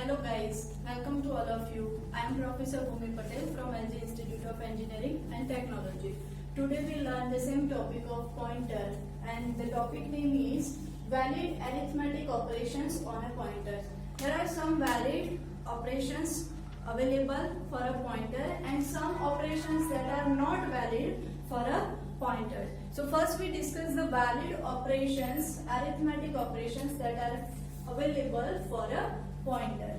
Hello guys, welcome to all of you. I am Professor Bhumi Patel from LG Institute of Engineering and Technology. Today we learn the same topic of pointer and the topic name is valid arithmetic operations on a pointer. There are some valid operations available for a pointer and some operations that are not valid for a pointer. So first we discuss the valid operations, arithmetic operations that are available for a pointer.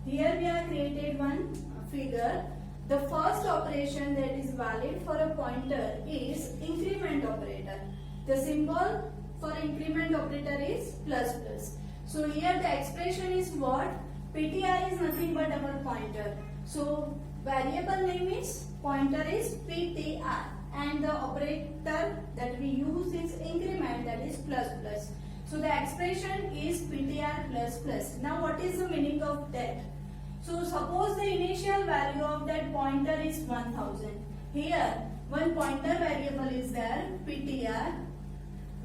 Here we have created one figure. The first operation that is valid for a pointer is increment operator. The symbol for increment operator is plus plus. So here the expression is what? PTR is nothing but our pointer. So variable name is pointer is PTR and the operator that we use is increment, that is plus plus. So the expression is PTR plus plus. Now what is the meaning of that? So suppose the initial value of that pointer is 1000. Here one pointer variable is there, PTR.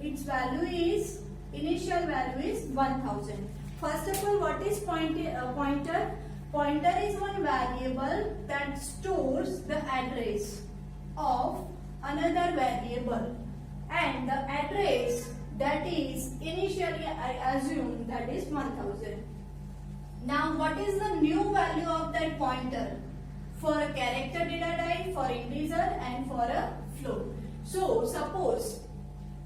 Its value is, initial value is 1000. First of all, what is pointer? Pointer is one variable that stores the address of another variable, and the address that is initially I assume that is 1000. Now what is the new value of that pointer for a character data type, for integer and for a float? So suppose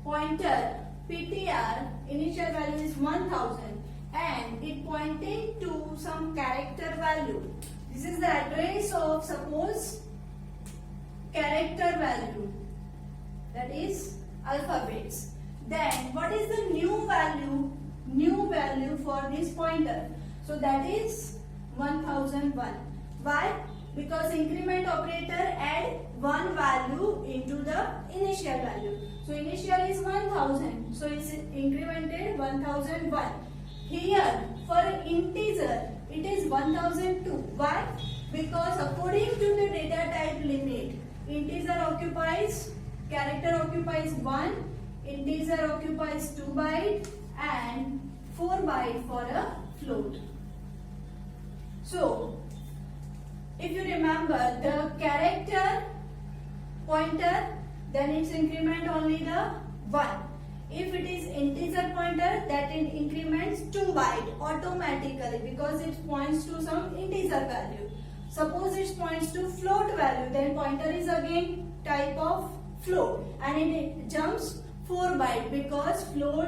pointer PTR initial value is 1000 and it pointing to some character value. This is the address of suppose character value, that is alphabets. Then what is the new value? New value for this pointer. So that is 1001. Why? Because increment operator add one value into the initial value. So initial is 1000. So it's incremented 1001. Here for integer it is 1002. Why? Because according to the data type limit, integer occupies, character occupies 1, integer occupies 2 byte and 4 byte for a float. So if you remember the character pointer, then its increment only the 1. If it is integer pointer, that it increments 2 byte automatically because it points to some integer value. Suppose it points to float value, then pointer is again type of float and it jumps 4 byte because float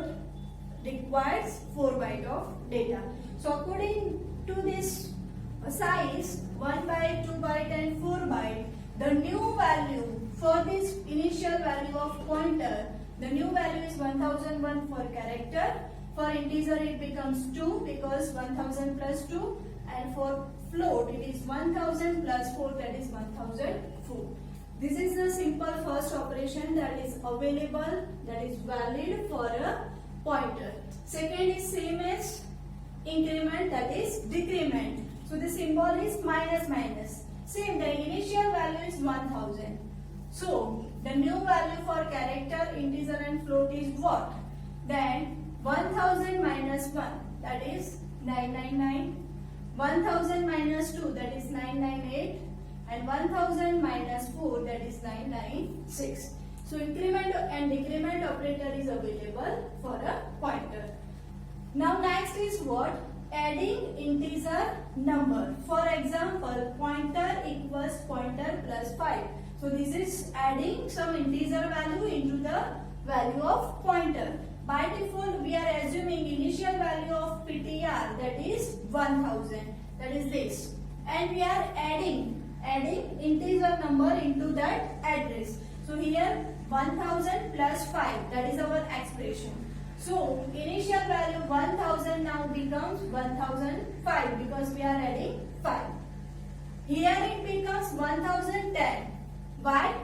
requires 4 byte of data. So according to this size 1 byte, 2 byte and 4 byte, the new value for this initial value of pointer, the new value is 1001 for character. For integer it becomes 2 because 1000 plus 2, and for float it is 1000 plus 4, that is 1004. This is the simple first operation that is available, that is valid for a pointer. Second is same as increment, that is decrement. So the symbol is minus minus. Same, the initial value is 1000. So the new value for character, integer and float is what? Then 1000 minus 1, that is 999. 1000 minus 2, that is 998. And 1000 minus 4, that is 996. So increment and decrement operator is available for a pointer. Now next is what? Adding integer number. For example, pointer equals pointer plus 5. So this is adding some integer value into the value of pointer. By default we are assuming initial value of PTR, that is 1000. That is this. And we are adding integer number into that address. So here 1000 plus 5, that is our expression. So initial value 1000 now becomes 1005 because we are adding 5. Here it becomes 1010. Why?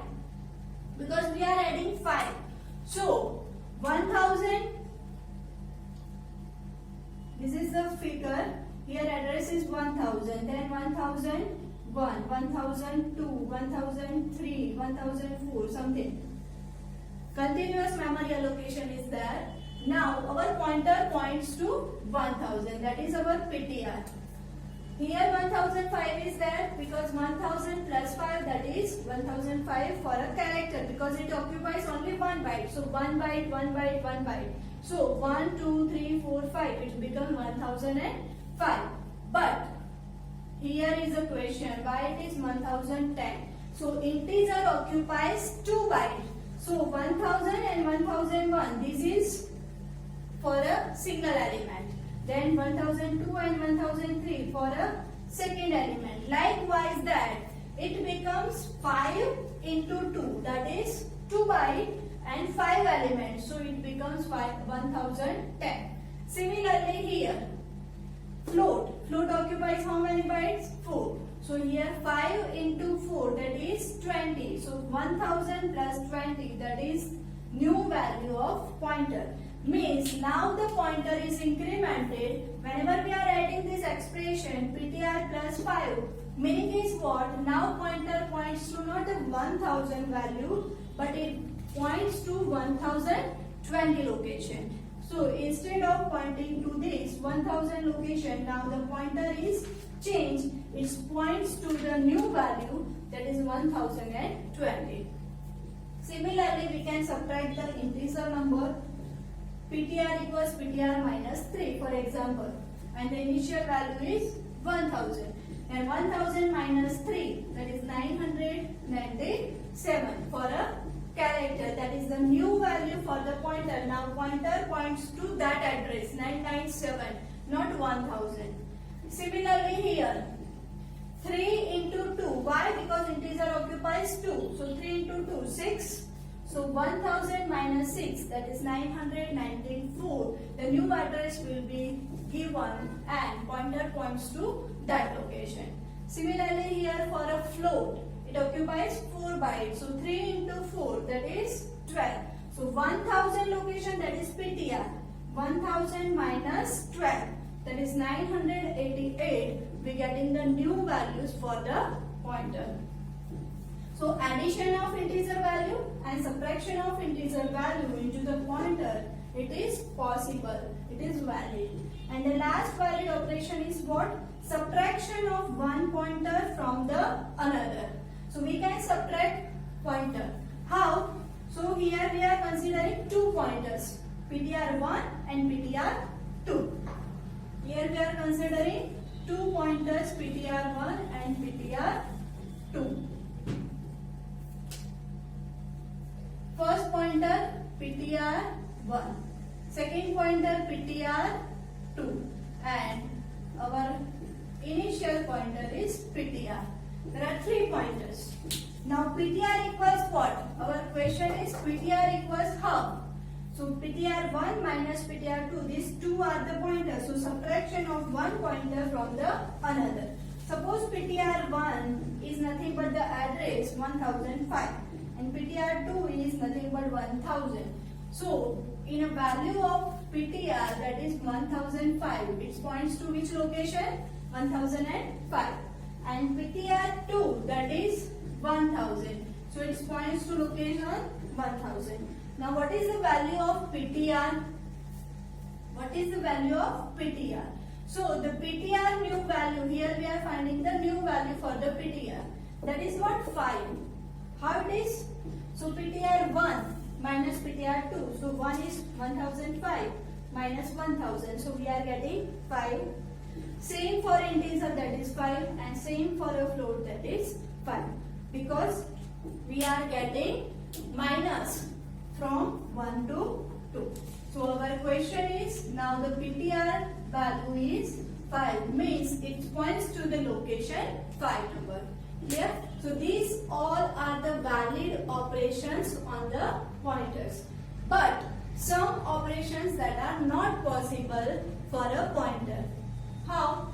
Because we are adding 5. So 1000, this is the figure. Here address is 1000, then 1001, 1002, 1003, 1004, something. Continuous memory allocation is there. Now our pointer points to 1000, that is our PTR. Here 1005 is there because 1000 plus 5, that is 1005 for a character, because it occupies only 1 byte. So 1 byte, 1 byte, 1 byte. So 1, 2, 3, 4, 5, it becomes 1005. But here is a question, why it is 1010? So integer occupies 2 bytes. So 1000 and 1001, this is for a single element. Then 1002 and 1003 for a second element. Likewise that it becomes 5 into 2, that is 2 byte and 5 elements. So it becomes 1010. Similarly here, float occupies how many bytes? 4. So here 5 into 4, that is 20. So 1000 plus 20, that is new value of pointer. Means now the pointer is incremented whenever we are adding this expression PTR plus 5. Meaning is what? Now pointer points to not a 1000 value, but it points to 1020 location. So instead of pointing to this 1000 location, now the pointer is changed. It points to the new value, that is 1020. Similarly, we can subtract the integer number. PTR equals PTR minus 3, for example, and the initial value is 1000. And 1000 minus 3, that is 997 for a character, that is the new value for the pointer. Now pointer points to that address 997, not 1000. Similarly here, 3 into 2, why? Because integer occupies 2. So 3 into 2, 6. So 1000 minus 6, that is 994. The new address will be given and pointer points to that location. Similarly here for a float, it occupies 4 bytes. So 3 into 4, that is 12. So 1000 location, that is PTR. 1000 minus 12, that is 988. We are getting the new values for the pointer. So addition of integer value and subtraction of integer value into the pointer, it is possible, it is valid. And the last valid operation is what? Subtraction of one pointer from the another. So we can subtract pointer. How? So here we are considering two pointers, PTR1 and PTR2. Here we are considering two pointers, PTR1 and PTR2. First pointer PTR1, second pointer PTR2, and our initial pointer is PTR. There are 3 pointers. Now PTR equals what? Our question is PTR equals how? So PTR1 minus PTR2, these two are the pointers. So subtraction of one pointer from the another. Suppose PTR1 is nothing but the address 1005. And PTR2 is nothing but 1000. So in a value of PTR, that is 1005, it points to which location? 1005. And PTR2, that is 1000. So it points to location 1000. Now what is the value of PTR? What is the value of PTR? So the PTR new value, here we are finding the new value for the PTR. That is what? 5. How it is? So PTR1 minus PTR2. So 1 is 1005 minus 1000. So we are getting 5. Same for integer, that is 5. And same for a float, that is 5. Because we are getting minus from 1 to 2. So our question is, now the PTR value is 5. Means it points to the location 5 number. Clear? So these all are the valid operations on the pointers. But some operations that are not possible for a pointer. How?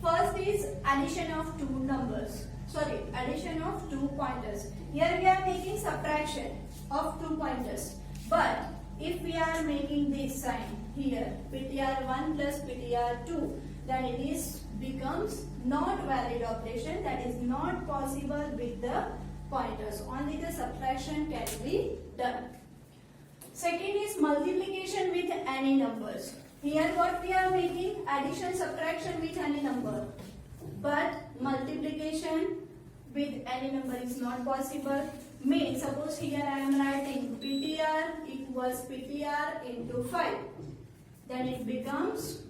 First is addition of two numbers. Sorry, addition of two pointers. Here we are making subtraction of two pointers. But if we are making this sign here, PTR1 plus PTR2, then it is becomes not valid operation, that is not possible with the pointers. Only the subtraction can be done. Second is is multiplication with any numbers. Here what we are making? Addition, subtraction with any number. But multiplication with any number is not possible. Means suppose here I am writing PTR equals PTR into 5. Then it becomes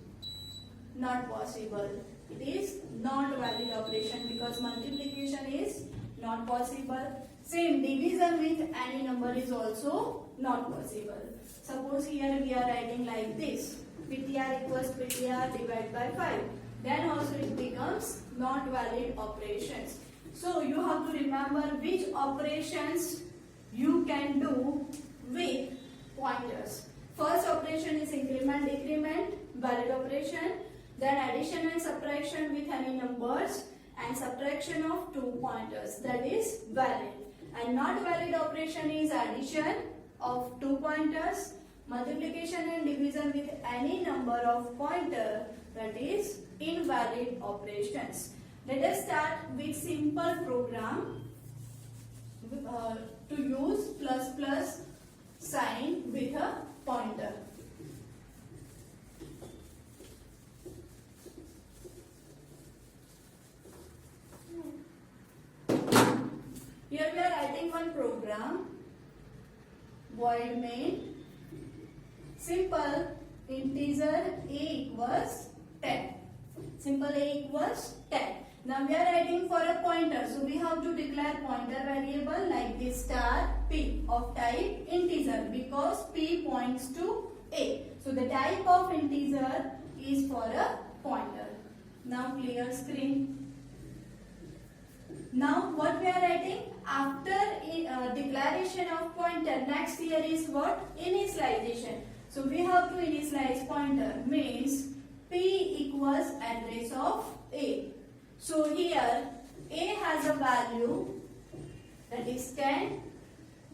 not possible. It is not valid operation because multiplication is not possible. Same division with any number is also not possible. Suppose here we are writing like this. PTR equals PTR divided by 5. Then also it becomes not valid operations. So you have to remember which operations you can do with pointers. First operation is increment, decrement, valid operation. Then addition and subtraction with any numbers and subtraction of 2 pointers, that is valid. And not valid operation is addition of 2 pointers, multiplication and division with any number of pointer, that is invalid operations. Let us start with simple program to use plus sign with a pointer. Here we are writing one program, void main, simple integer a equals 10. Simple a equals 10. Now we are writing for a pointer, so we have to declare pointer variable like this star p of type integer because p points to a. So the type of integer is for a pointer. Now clear screen. Now what we are writing? After declaration of pointer, next here is what? Initialization. So we have to initialize pointer, means p equals address of a. So here a has a value that is 10.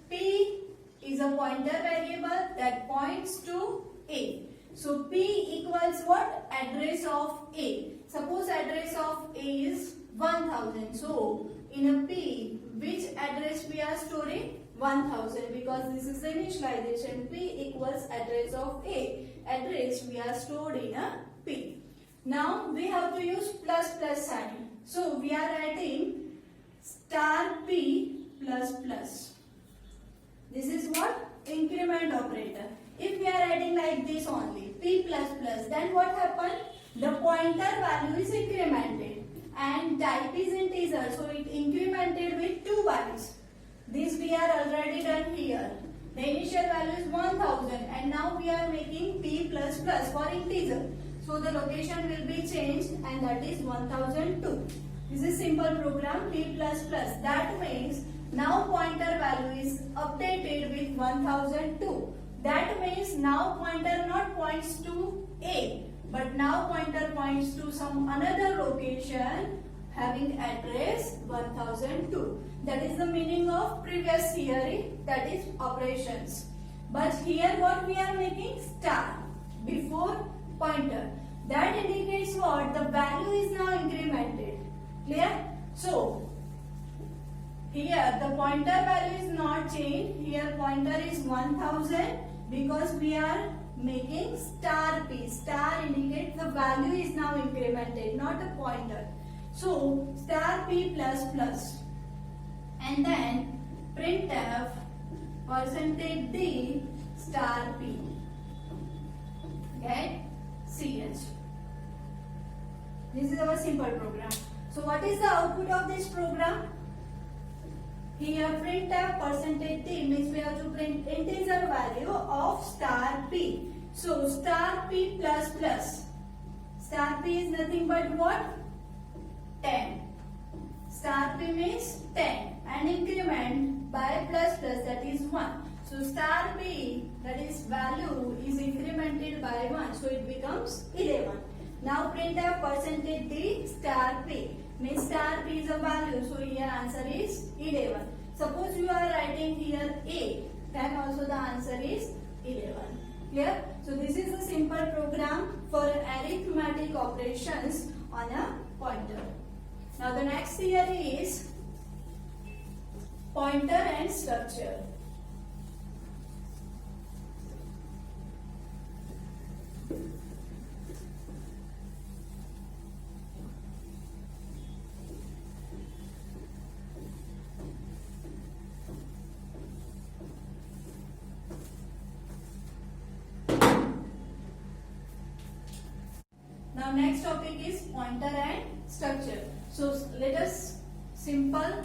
P is a pointer variable that points to a. So p equals what? Address of a. Suppose address of a is 1000. So in a p, which address we are storing? 1000, because this is the initialization. P equals address of a. Address we are stored in a p. Now we have to use plus sign. So we are writing star p plus plus. This is what? Increment operator. If we are writing like this only, p plus plus, then what happened? The pointer value is incremented and type is integer, so it incremented with 2 bytes. This we are already done here. The initial value is 1000 and now we are making p plus plus for integer. So the location will be changed and that is 1002. This is simple program p plus plus. That means now pointer value is updated with 1002. That means now pointer not points to a, but now pointer points to some another location having address 1002. That is the meaning of previous theory, that is operations. But here what we are making? Star before pointer. That indicates what? The value is now incremented. Clear? So here the pointer value is not changed. Here pointer is 1000 because we are making star p. Star indicates the value is now incremented, not a pointer. So star p plus plus. And then printf percentage d star p. Get ch. This is our simple program. So what is the output of this program? Here printf percentage d means we have to print integer value of star p. So star p plus plus. Star p is nothing but what? 10. Star p means 10 and increment by plus plus, that is 1. So star p, that is value, is incremented by 1. So it becomes 11. Now printf percentage d star p means star p is a value. So here answer is 11. Suppose you are writing here a, then also the answer is 11. Clear? So this is a simple program for arithmetic operations on a pointer. Now the next theory is pointer and structure. Now next topic is pointer and structure. So let us simple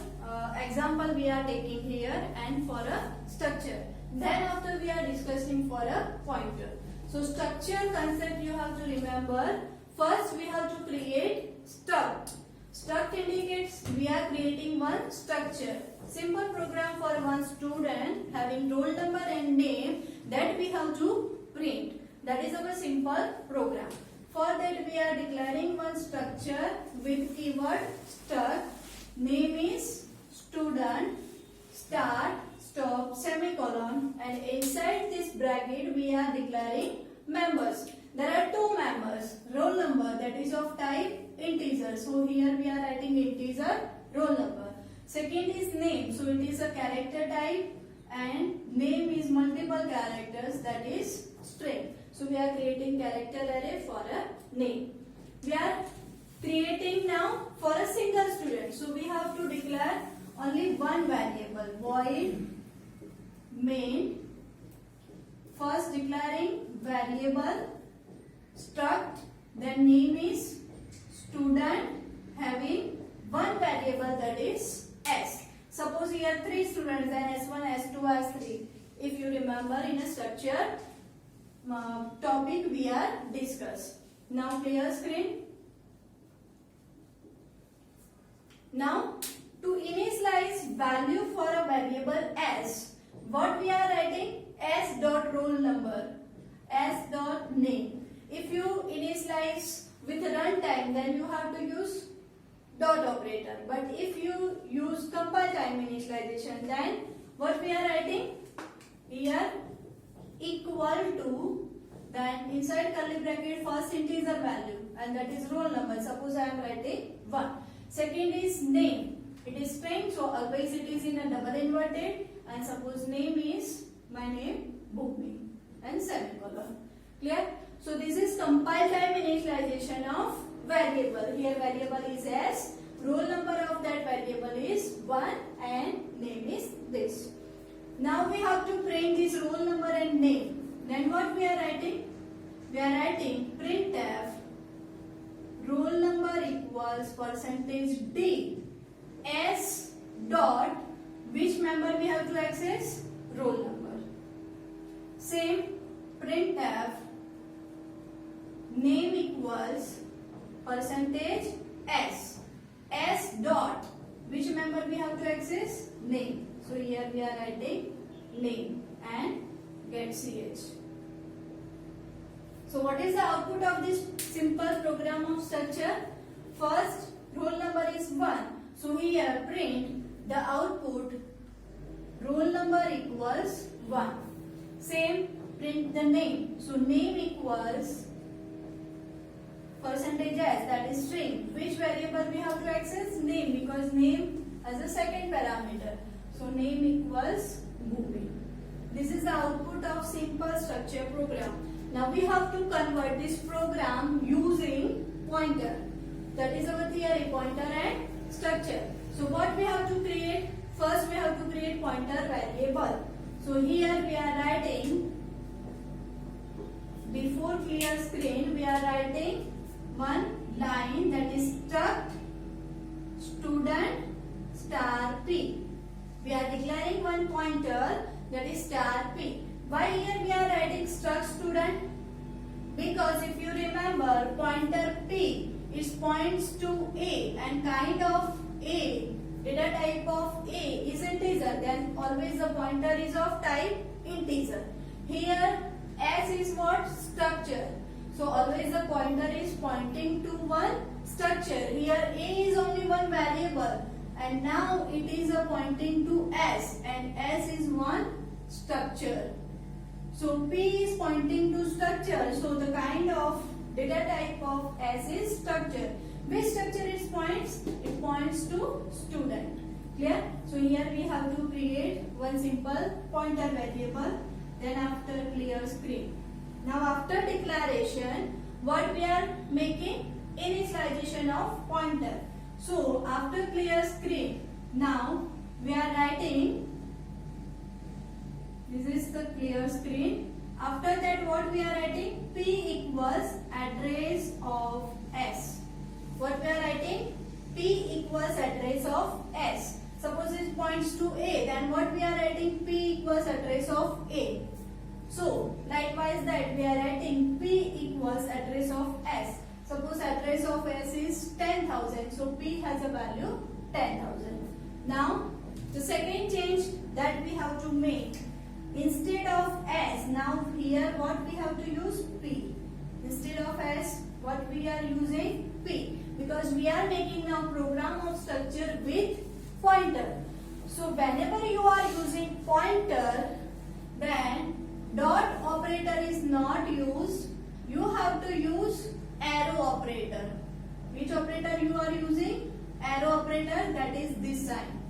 example we are taking here and for a structure. Then after we are discussing for a pointer. So structure concept you have to remember. First we have to create struct. Struct indicates we are creating one structure. Simple program for one student having roll number and name that we have to print. That is our simple program. For that we are declaring one structure with keyword struct. Name is student, start, stop, semicolon, and inside this bracket we are declaring members. There are two members. Roll number, that is of type integer. So here we are writing integer roll number. Second is name. So it is a character type and name is multiple characters, that is string. So we are creating character array for a name. We are creating now for a single student. So we have to declare only one variable. Void main. First declaring variable struct. Then name is student having one variable, that is s. Suppose here 3 students, then s1, s2, s3. If you remember in a structure topic we are discussed. Now clear screen. Now to initialize value for a variable s, what we are writing? S dot roll number, s dot name. If you initialize with runtime, then you have to use dot operator. But if you use compile time initialization, then what we are writing here? Equal to, then inside curly bracket first integer value, and that is roll number. Suppose I am writing 1. Second is name. It is string, so always it is in a double inverted. And suppose name is my name Bhumi and semicolon. Clear? So this is compile time initialization of variable. Here variable is s. Roll number of that variable is 1 and name is this. Now we have to print this roll number and name. Then what we are writing? We are writing printf roll number equals %d s dot which member we have to access? Roll number. Same printf name equals %s s dot which member we have to access? Name. So here we are writing name and get ch. So what is the output of this simple program of structure? First roll number is 1. So here print the output roll number equals 1. Same print the name. So name equals %s, that is string. Which variable we have to access? Name, because name as a second parameter. So name equals Bhumi. This is the output of simple structure program. Now we have to convert this program using pointer. That is our theory, pointer and structure. So what we have to create? First we have to create pointer variable. So here we are writing, before clear screen we are writing one line, that is struct student star p. We are declaring one pointer, that is star p. Why here we are writing struct student? Because if you remember, pointer p is points to a and kind of a, data type of a is integer, then always the pointer is of type integer. Here s is what? Structure. So always the pointer is pointing to one structure. Here a is only one variable and now it is pointing to s, and s is one structure. So p is pointing to structure. So the kind of data type of s is structure. Which structure it points? It points to student. Clear? So here we have to create one simple pointer variable. Then after clear screen. Now after declaration, what we are making? Initialization of pointer. So after clear screen, now we are writing, this is the clear screen. After that what we are writing? P equals address of S. What we are writing? P equals address of S. Suppose it points to A, then what we are writing? P equals address of A. So likewise that we are writing P equals address of S. Suppose address of S is 10,000, so P has a value 10,000. Now the second change that we have to make, instead of S, now here what we have to use? P. Instead of S, what we are using? P. Because we are making now program of structure with pointer. So whenever you are using pointer, then dot operator is not used. You have to use arrow operator. Which operator you are using? Arrow operator, that is this sign.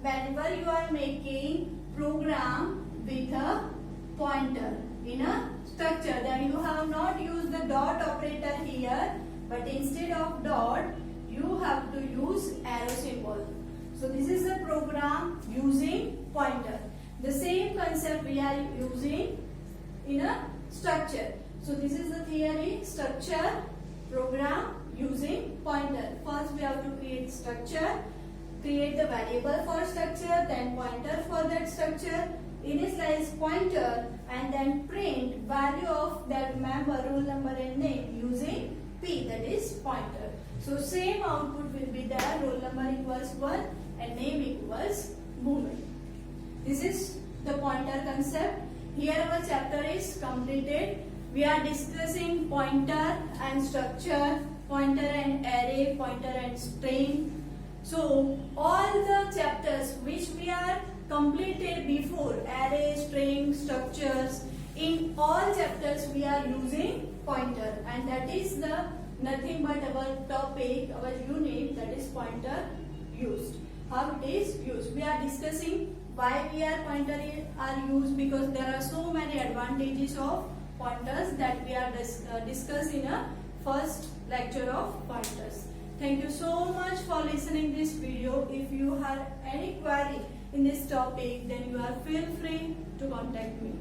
Whenever you are making program with a pointer in a structure, then you have not used the dot operator here, but instead of dot you have to use arrow symbol. So this is the program using pointer. The same concept we are using in a structure. So this is the theory: structure, program using pointer. First we have to create structure, create the variable for structure, then pointer for that structure, initialize pointer, and then print value of that member, roll number and name using P, that is pointer. So same output will be there: roll number equals 1 and name equals movement. This is the pointer concept. Here our chapter is completed. We are discussing pointer and structure, pointer and array, pointer and string. So all the chapters which we are completed before, array, string, structures, in all chapters we are using pointer, and that is the nothing but our topic, our unit, that is pointer used. How it is used. We are discussing why we are pointer are used, because there are so many advantages of pointers that we are discussed in a first lecture of pointers. Thank you so much for listening this video. If you have any query in this topic, then you are feel free to contact me.